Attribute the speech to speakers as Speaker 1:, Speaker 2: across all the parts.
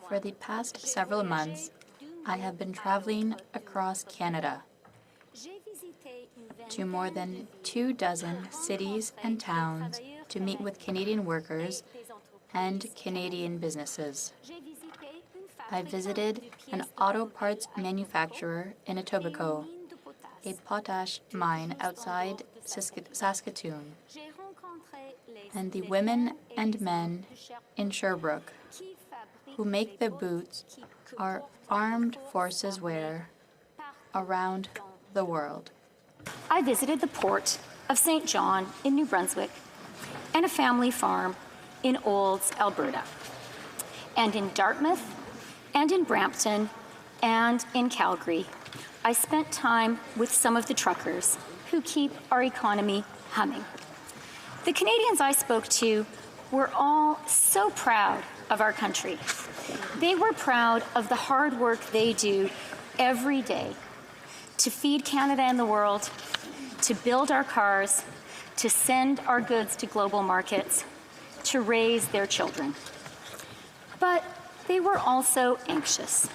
Speaker 1: For the past several months, I have been traveling across Canada to more than 24 cities and towns to meet with Canadian workers and Canadian businesses. I visited an auto parts manufacturer in Etobicoke, a potash mine outside Saskatoon, and the women and men in Sherbrooke who make the boots our armed forces wear around the world.
Speaker 2: I visited the port of St. John in New Brunswick and a family farm in Olds, Alberta, and in Dartmouth and in Brampton and in Calgary. I spent time with some of the truckers who keep our economy humming. The Canadians I spoke to were all so proud of our country. They were proud of the hard work they do every day to feed Canada and the world, to build our cars, to send our goods to global markets, to raise their children. But they were also anxious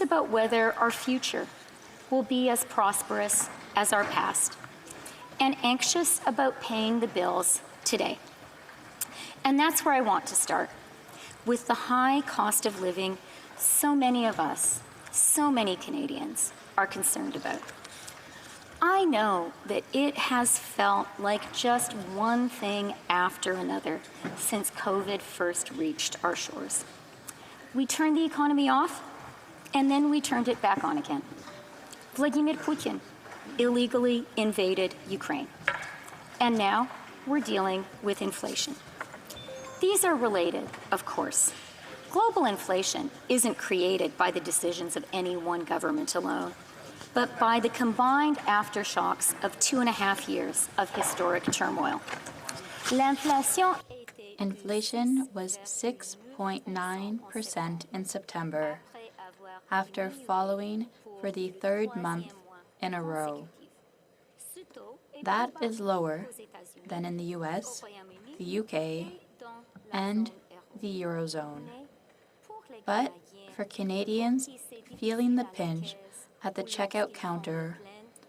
Speaker 2: about whether our future will be as prosperous as our past, and anxious about paying the bills today. And that's where I want to start, with the high cost of living so many of us, so many Canadians are concerned about. I know that it has felt like just one thing after another since COVID first reached our shores. We turned the economy off, and then we turned it back on again. Vladimir Putin illegally invaded Ukraine, and now we're dealing with inflation. These are related, of course. Global inflation isn't created by the decisions of any one government alone, but by the combined aftershocks of 2.5 years of historic turmoil.
Speaker 1: Inflation was 6.9% in September, after following for the third month in a row. That is lower than in the US, the UK, and the Eurozone. But for Canadians feeling the pinch at the checkout counter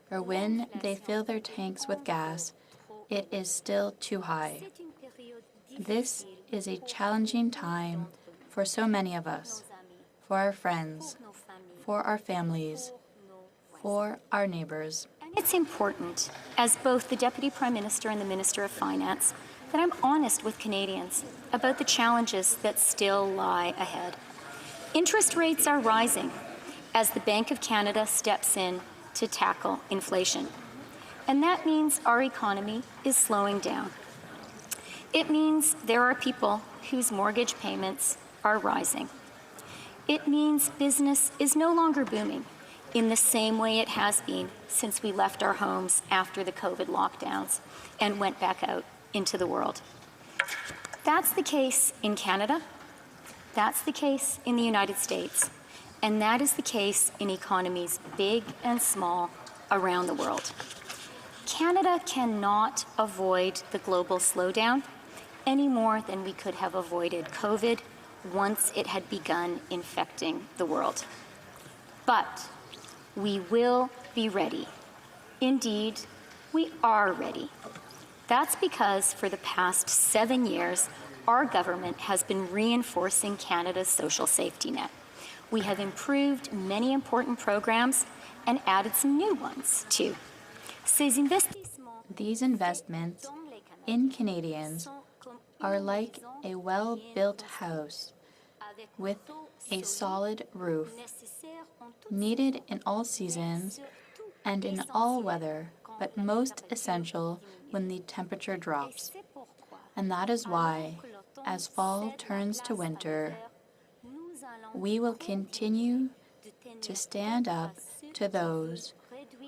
Speaker 1: or when they fill their tanks with gas, it is still too high. This is a challenging time for so many of us, for our friends, for our families, for our neighbors.
Speaker 2: It's important, as both the Deputy Prime Minister and the Minister of Finance, that I'm honest with Canadians about the challenges that still lie ahead. Interest rates are rising as the Bank of Canada steps in to tackle inflation. And that means our economy is slowing down. It means there are people whose mortgage payments are rising. It means business is no longer booming in the same way it has been since we left our homes after the COVID lockdowns and went back out into the world. That's the case in Canada, that's the case in the United States, and that is the case in economies big and small around the world. Canada cannot avoid the global slowdown any more than we could have avoided COVID once it had begun infecting the world. But we will be ready. Indeed, we are ready. That's because for the past 7 years, our government has been reinforcing Canada's social safety net. We have improved many important programs and added some new ones, too.
Speaker 1: These investments in Canadians are like a well-built house with a solid roof, needed in all seasons and in all weather, but most essential when the temperature drops. And that is why, as fall turns to winter, we will continue to stand up to those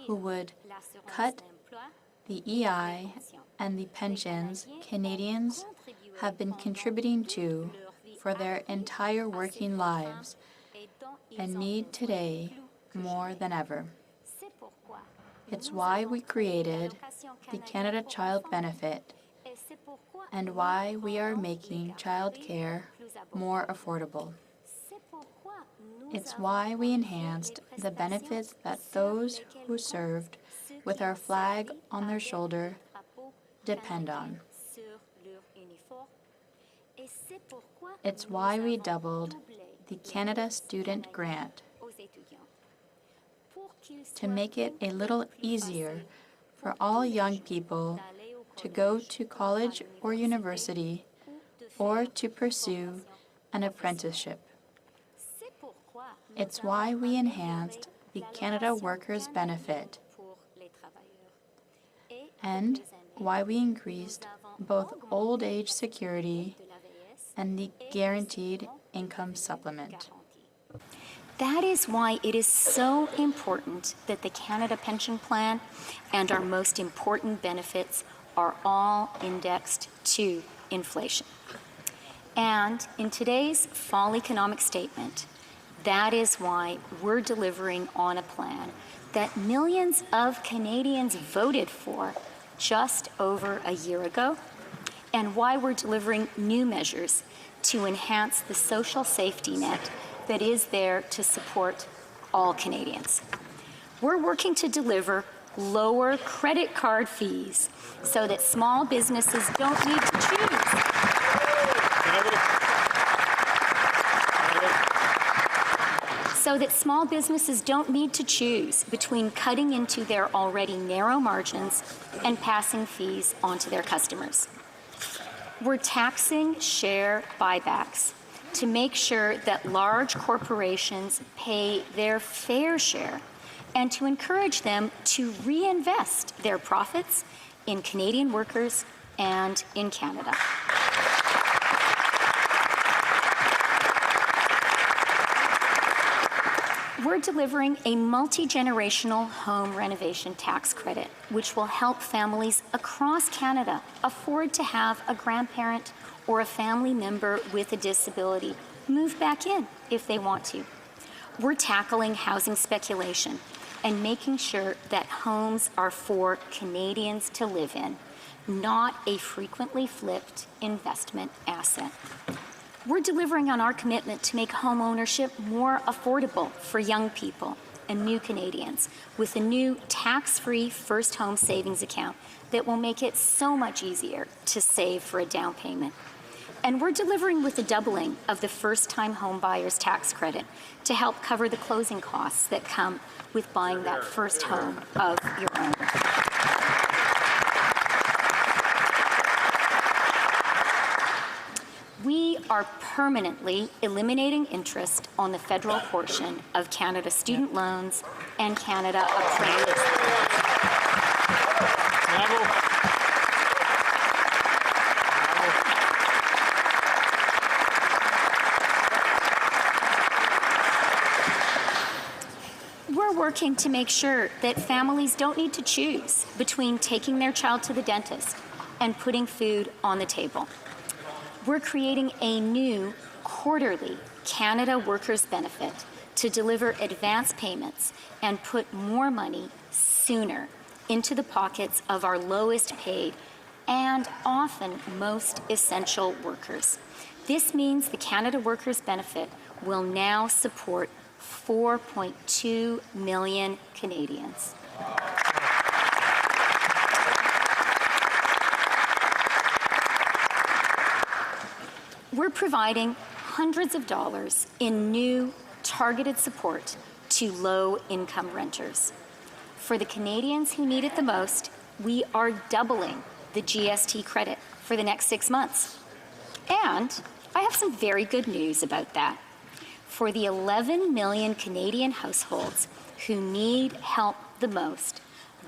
Speaker 1: who would cut the EI and the pensions Canadians have been contributing to for their entire working lives and need today more than ever. It's why we created the Canada Child Benefit and why we are making childcare more affordable. It's why we enhanced the benefits that those who served with our flag on their shoulder depend on. It's why we doubled the Canada Student Grant to make it a little easier for all young people to go to college or university or to pursue an apprenticeship. It's why we enhanced the Canada Workers' Benefit and why we increased both old age security and the guaranteed income supplement.
Speaker 2: That is why it is so important that the Canada Pension Plan and our most important benefits are all indexed to inflation. And in today's fall economic statement, that is why we're delivering on a plan that millions of Canadians voted for just over a year ago, and why we're delivering new measures to enhance the social safety net that is there to support all Canadians. We're working to deliver lower credit card fees so that small businesses don't need to choose. So that small businesses don't need to choose between cutting into their already narrow margins and passing fees on to their customers. We're taxing share buybacks to make sure that large corporations pay their fair share and to encourage them to reinvest their profits in Canadian workers and in Canada. We're delivering a multi-generational home renovation tax credit, which will help families across Canada afford to have a grandparent or a family member with a disability move back in if they want to. We're tackling housing speculation and making sure that homes are for Canadians to live in, not a frequently flipped investment asset. We're delivering on our commitment to make home ownership more affordable for young people and new Canadians with a new tax-free first home savings account that will make it so much easier to save for a down payment. And we're delivering with a doubling of the first-time home buyer's tax credit to help cover the closing costs that come with buying that first home of your own. We are permanently eliminating interest on the federal portion of Canada student loans and Canada apprentice loans. We're working to make sure that families don't need to choose between taking their child to the dentist and putting food on the table. We're creating a new quarterly Canada Workers' Benefit to deliver advance payments and put more money sooner into the pockets of our lowest paid and often most essential workers. This means the Canada Workers' Benefit will now support 4.2 million Canadians. We're providing hundreds of dollars in new targeted support to low-income renters. For the Canadians who need it the most, we are doubling the GST credit for the next 6 months. And I have some very good news about that. For the 11 million Canadian households who need help the most,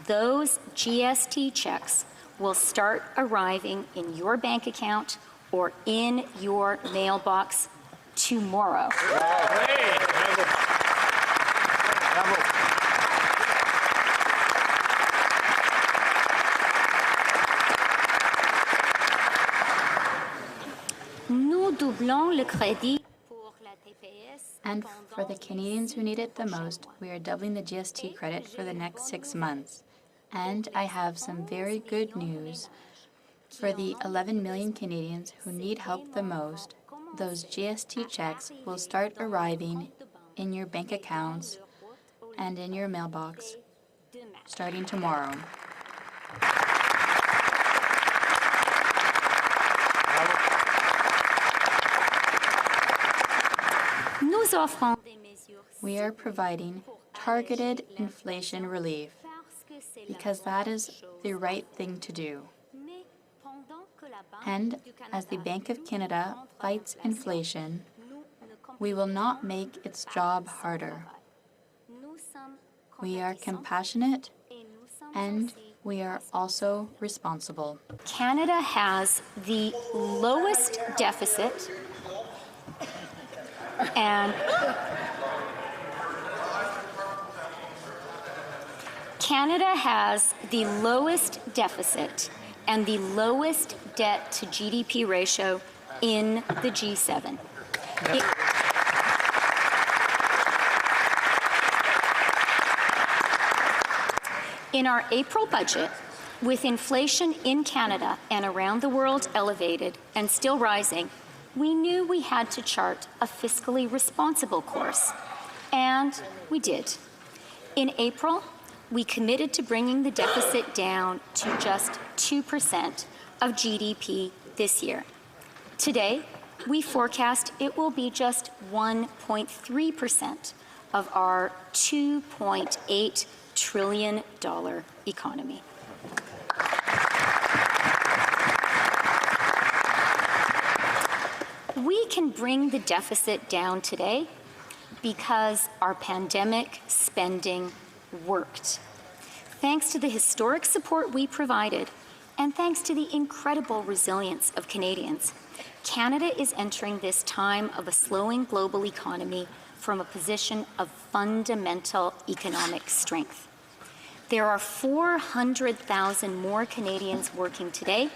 Speaker 2: those GST checks will start arriving in your bank account or in your mailbox tomorrow. Nous doublons le crédit.
Speaker 1: And for the Canadians who need it the most, we are doubling the GST credit for the next 6 months. And I have some very good news For the 11 million Canadians who need help the most, those GST checks will start arriving in your bank accounts and in your mailbox starting tomorrow. We are providing targeted inflation relief because that is the right thing to do. And as the Bank of Canada fights inflation, we will not make its job harder. We are compassionate and we are also responsible.
Speaker 2: Canada has the lowest deficit and the lowest debt to GDP ratio in the G7. In our April budget, with inflation in Canada and around the world elevated and still rising, we knew we had to chart a fiscally responsible course, and we did. In April, we committed to bringing the deficit down to just 2% of GDP this year. Today, we forecast it will be just 1.3% of our $2.8 trillion economy. We can bring the deficit down today because our pandemic spending worked. Thanks to the historic support we provided, and thanks to the incredible resilience of Canadians, Canada is entering this time of a slowing global economy from a position of fundamental economic strength. There are 400,000 more Canadians working today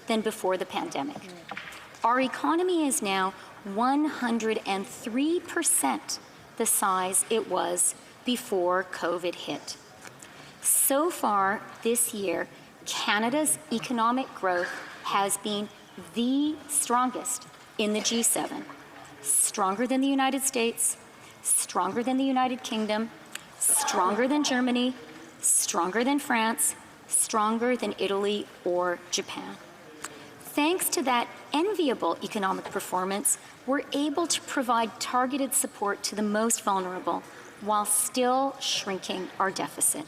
Speaker 2: than before the pandemic. Our economy is now 103% the size it was before COVID hit. So far this year, Canada's economic growth has been the strongest in the G7, stronger than the United States, stronger than the United Kingdom, stronger than Germany, stronger than France, stronger than Italy or Japan. Thanks to that enviable economic performance, we're able to provide targeted support to the most vulnerable while still shrinking our deficit.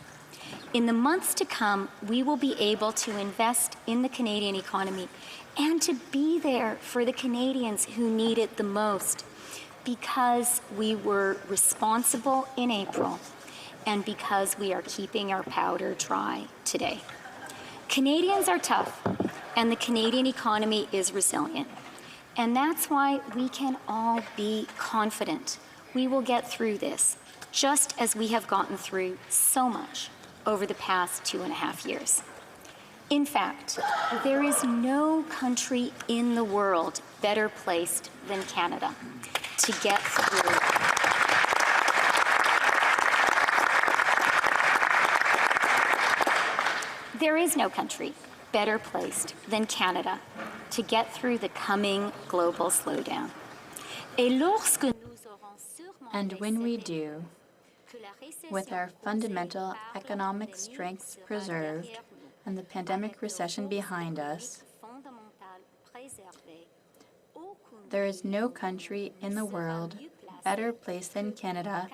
Speaker 2: In the months to come, we will be able to invest in the Canadian economy and to be there for the Canadians who need it the most, because we were responsible in April and because we are keeping our powder dry today. Canadians are tough, and the Canadian economy is resilient. And that's why we can all be confident we will get through this, just as we have gotten through so much over the past 2.5 years. In fact, there is no country in the world better placed than Canada to get through. There is no country better placed than Canada to get through the coming global slowdown.
Speaker 1: And when we do, with our fundamental economic strengths preserved and the pandemic recession behind us, there is no country in the world better placed than Canada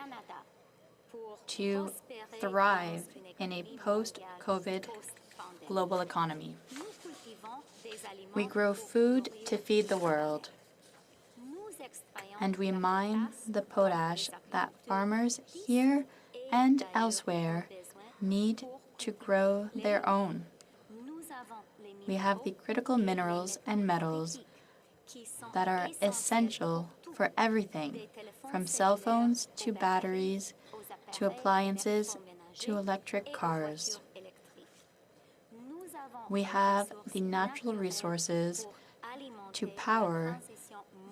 Speaker 1: to thrive in a post-COVID global economy. We grow food to feed the world, and we mine the potash that farmers here and elsewhere need to grow their own. We have the critical minerals and metals that are essential for everything, from cell phones to batteries to appliances to electric cars. We have the natural resources to power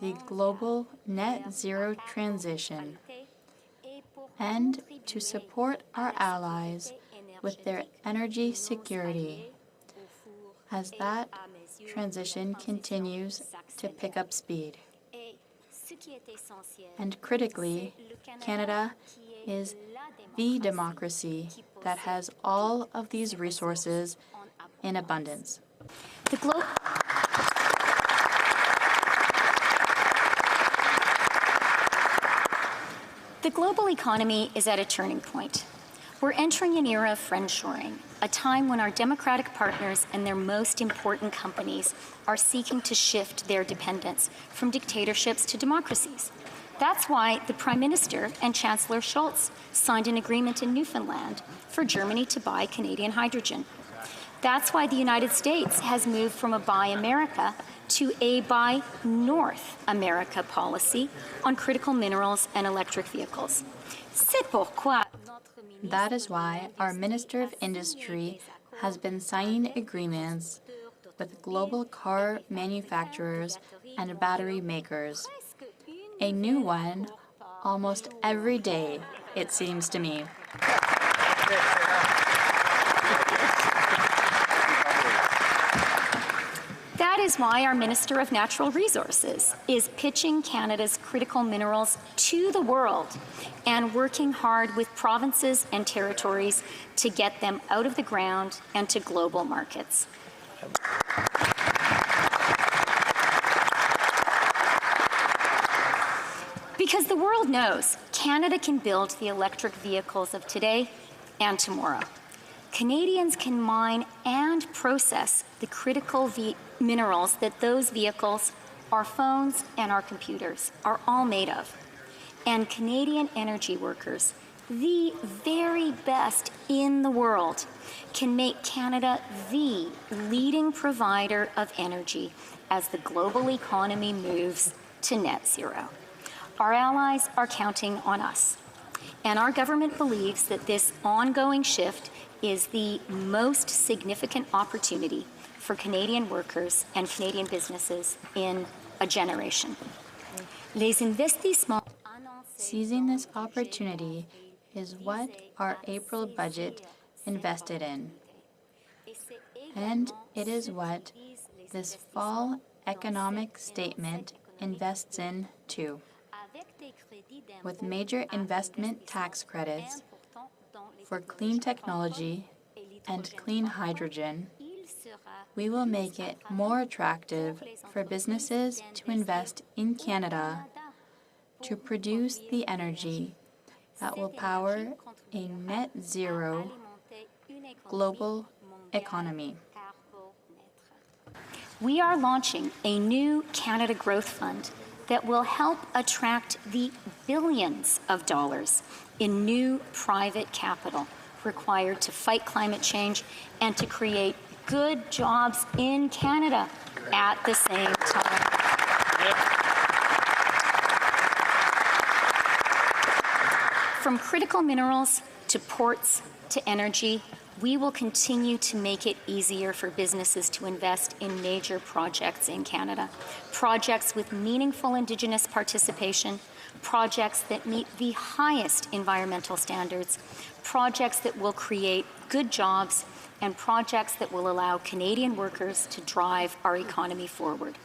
Speaker 1: the global net zero transition and to support our allies with their energy security, as that transition continues to pick up speed. And critically, Canada is the democracy that has all of these resources in abundance.
Speaker 2: The global economy is at a turning point. We're entering an era of friendshoring, a time when our democratic partners and their most important companies are seeking to shift their dependence from dictatorships to democracies. That's why the Prime Minister and Chancellor Scholz signed an agreement in Newfoundland for Germany to buy Canadian hydrogen. That's why the United States has moved from a Buy America to a Buy North America policy on critical minerals and electric vehicles. C'est pourquoi
Speaker 1: That is why our Minister of Industry has been signing agreements with global car manufacturers and battery makers. A new one almost every day, it seems to me.
Speaker 2: That is why our Minister of Natural Resources is pitching Canada's critical minerals to the world and working hard with provinces and territories to get them out of the ground and to global markets. Because the world knows Canada can build the electric vehicles of today and tomorrow. Canadians can mine and process the critical minerals that those vehicles, our phones, and our computers are all made of. And Canadian energy workers, the very best in the world, can make Canada the leading provider of energy as the global economy moves to net zero. Our allies are counting on us. And our government believes that this ongoing shift is the most significant opportunity for Canadian workers and Canadian businesses in a generation.
Speaker 1: Seizing this opportunity is what our April budget invested in. And it is what this fall economic statement invests in too. With major investment tax credits for clean technology and clean hydrogen, we will make it more attractive for businesses to invest in Canada to produce the energy that will power a net zero global economy.
Speaker 2: We are launching a new Canada Growth Fund that will help attract the billions of dollars in new private capital required to fight climate change and to create good jobs in Canada at the same time. From critical minerals to ports to energy, we will continue to make it easier for businesses to invest in major projects in Canada. Projects with meaningful Indigenous participation, projects that meet the highest environmental standards, projects that will create good jobs, and projects that will allow Canadian workers to drive our economy forward.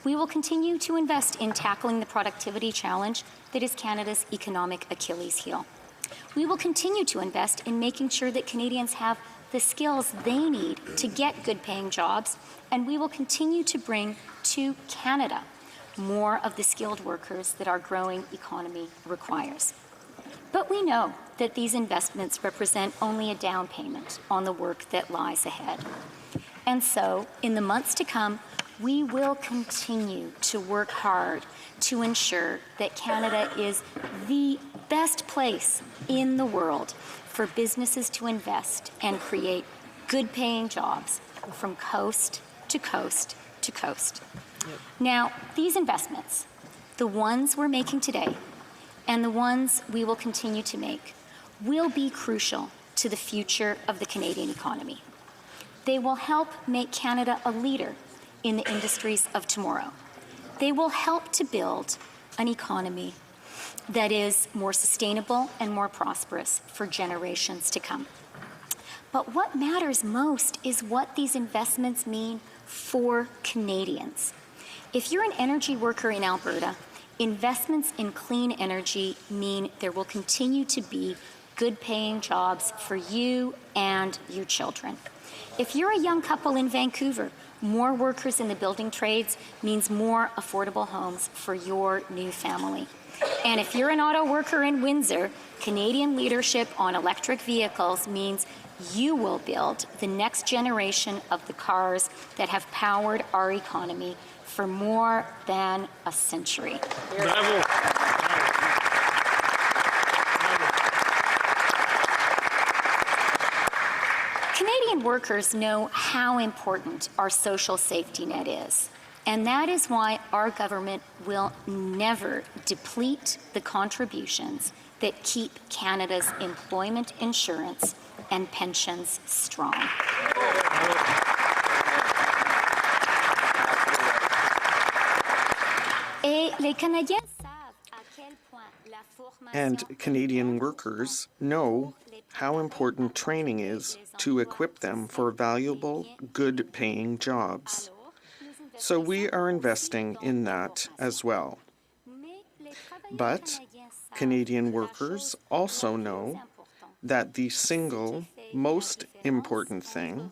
Speaker 2: We will continue to invest in tackling the productivity challenge that is Canada's economic Achilles heel. We will continue to invest in making sure that Canadians have the skills they need to get good-paying jobs, and we will continue to bring to Canada more of the skilled workers that our growing economy requires. But we know that these investments represent only a down payment on the work that lies ahead. And so, in the months to come, we will continue to work hard to ensure that Canada is the best place in the world for businesses to invest and create good-paying jobs from coast to coast to coast. Yep. Now, these investments, the ones we're making today and the ones we will continue to make, will be crucial to the future of the Canadian economy. They will help make Canada a leader in the industries of tomorrow. They will help to build an economy that is more sustainable and more prosperous for generations to come. But what matters most is what these investments mean for Canadians. If you're an energy worker in Alberta, investments in clean energy mean there will continue to be good-paying jobs for you and your children. If you're a young couple in Vancouver, more workers in the building trades means more affordable homes for your new family. And if you're an auto worker in Windsor, Canadian leadership on electric vehicles means you will build the next generation of the cars that have powered our economy for more than a century.
Speaker 3: Bravo.
Speaker 2: Canadian workers know how important our social safety net is, and that is why our government will never deplete the contributions that keep Canada's employment insurance and pensions strong.
Speaker 4: And Canadian workers know how important training is to equip them for valuable, good-paying jobs. So we are investing in that as well. But Canadian workers also know that the single most important thing,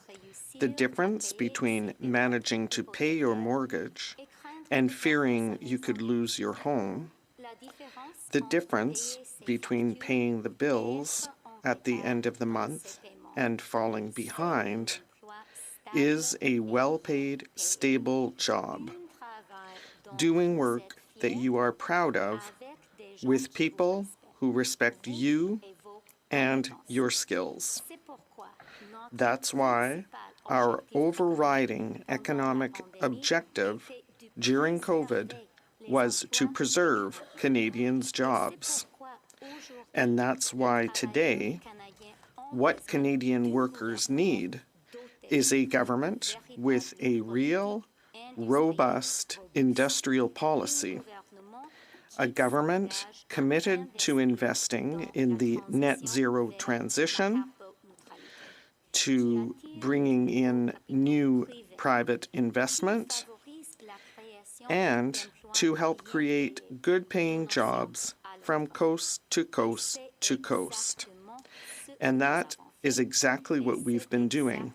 Speaker 4: the difference between managing to pay your mortgage and fearing you could lose your home, the difference between paying the bills at the end of the month and falling behind, is a well-paid, stable job, doing work that you are proud of with people who respect you and your skills. That's why our overriding economic objective during COVID was to preserve Canadians' jobs. And that's why today, what Canadian workers need is a government with a real, robust industrial policy, a government committed to investing in the net zero transition, to bringing in new private investment, and to help create good-paying jobs from coast to coast to coast. And that is exactly what we've been doing.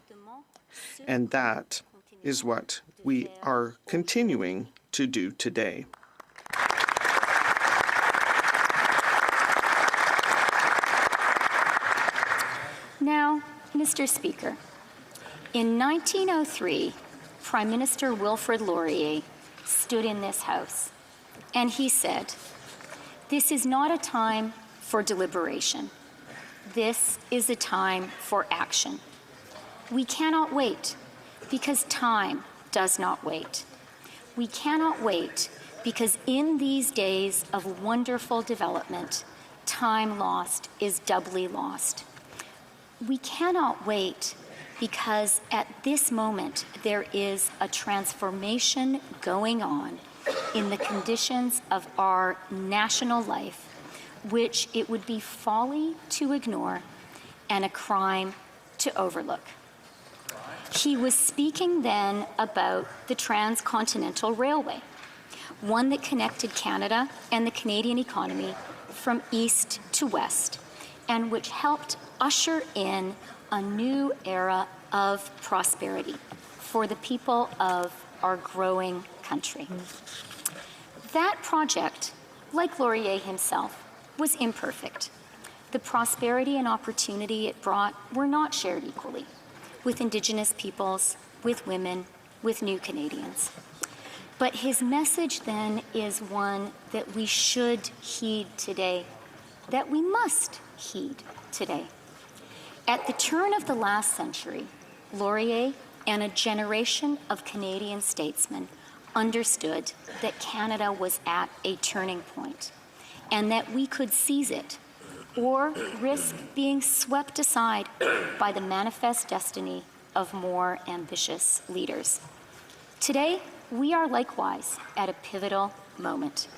Speaker 4: And that is what we are continuing to do today.
Speaker 2: Now, Mr. Speaker, in 1903, Prime Minister Wilfrid Laurier stood in this House, and he said, "This is not a time for deliberation. This is a time for action. We cannot wait because time does not wait. We cannot wait because in these days of wonderful development, time lost is doubly lost. We cannot wait because at this moment there is a transformation going on in the conditions of our national life, which it would be folly to ignore and a crime to overlook." He was speaking then about the Transcontinental Railway, one that connected Canada and the Canadian economy from east to west, and which helped usher in a new era of prosperity for the people of our growing country. That project, like Laurier himself, was imperfect. The prosperity and opportunity it brought were not shared equally with Indigenous peoples, with women, with new Canadians. But his message then is one that we should heed today, that we must heed today. At the turn of the last century, Laurier and a generation of Canadian statesmen understood that Canada was at a turning point and that we could seize it or risk being swept aside by the manifest destiny of more ambitious leaders. Today, we are likewise at a pivotal moment.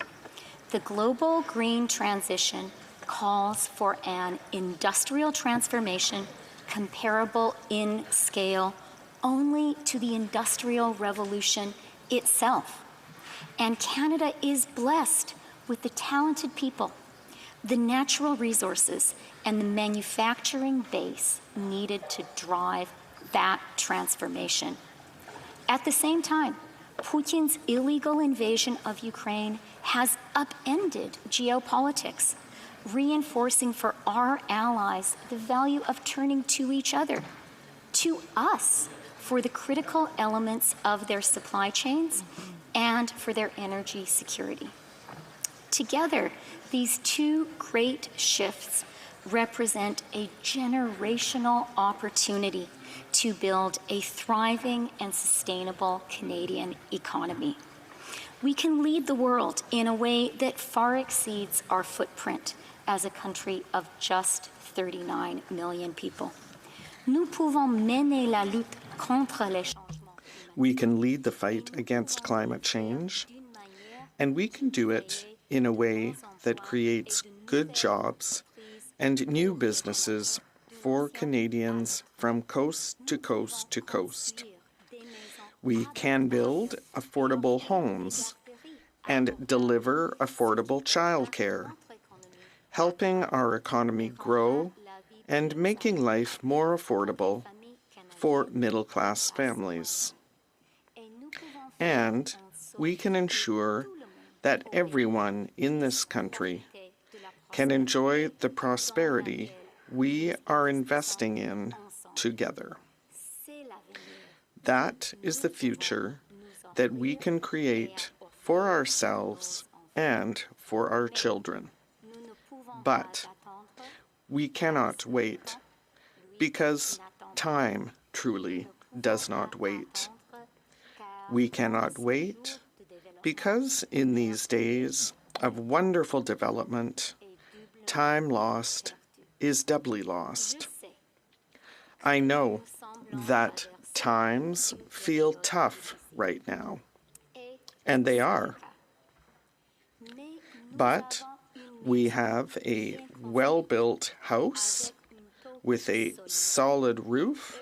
Speaker 2: The global green transition calls for an industrial transformation comparable in scale only to the Industrial Revolution itself. And Canada is blessed with the talented people, the natural resources, and the manufacturing base needed to drive that transformation. At the same time, Putin's illegal invasion of Ukraine has upended geopolitics, reinforcing for our allies the value of turning to each other, to us, for the critical elements of their supply chains and for their energy security. Together, these two great shifts represent a generational opportunity to build a thriving and sustainable Canadian economy. We can lead the world in a way that far exceeds our footprint as a country of just 39 million people. Nous pouvons mener la lutte contre les changements.
Speaker 4: We can lead the fight against climate change, and we can do it in a way that creates good jobs and new businesses for Canadians from coast to coast to coast. We can build affordable homes and deliver affordable childcare, helping our economy grow and making life more affordable for middle-class families. And we can ensure that everyone in this country can enjoy the prosperity we are investing in together. That is the future that we can create for ourselves and for our children. But we cannot wait, because time truly does not wait. We cannot wait because in these days of wonderful development, time lost is doubly lost. I know that times feel tough right now, and they are. But we have a well-built house with a solid roof,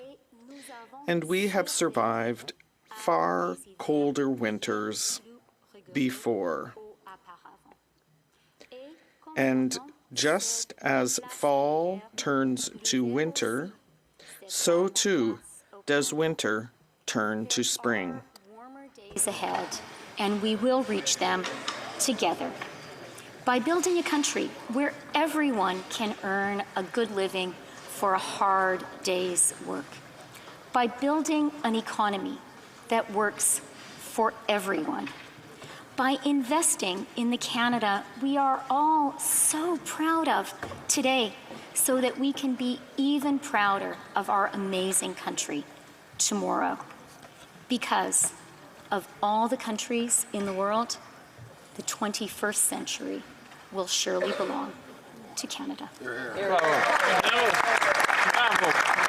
Speaker 4: and we have survived far colder winters before. And just as fall turns to winter, so too does winter turn to spring.
Speaker 2: Warmer days ahead, and we will reach them together by building a country where everyone can earn a good living for a hard day's work, by building an economy that works for everyone, by investing in the Canada we are all so proud of today, so that we can be even prouder of our amazing country tomorrow. Because of all the countries in the world, the 21st century will surely belong to Canada.
Speaker 3: Bravo. Bravo.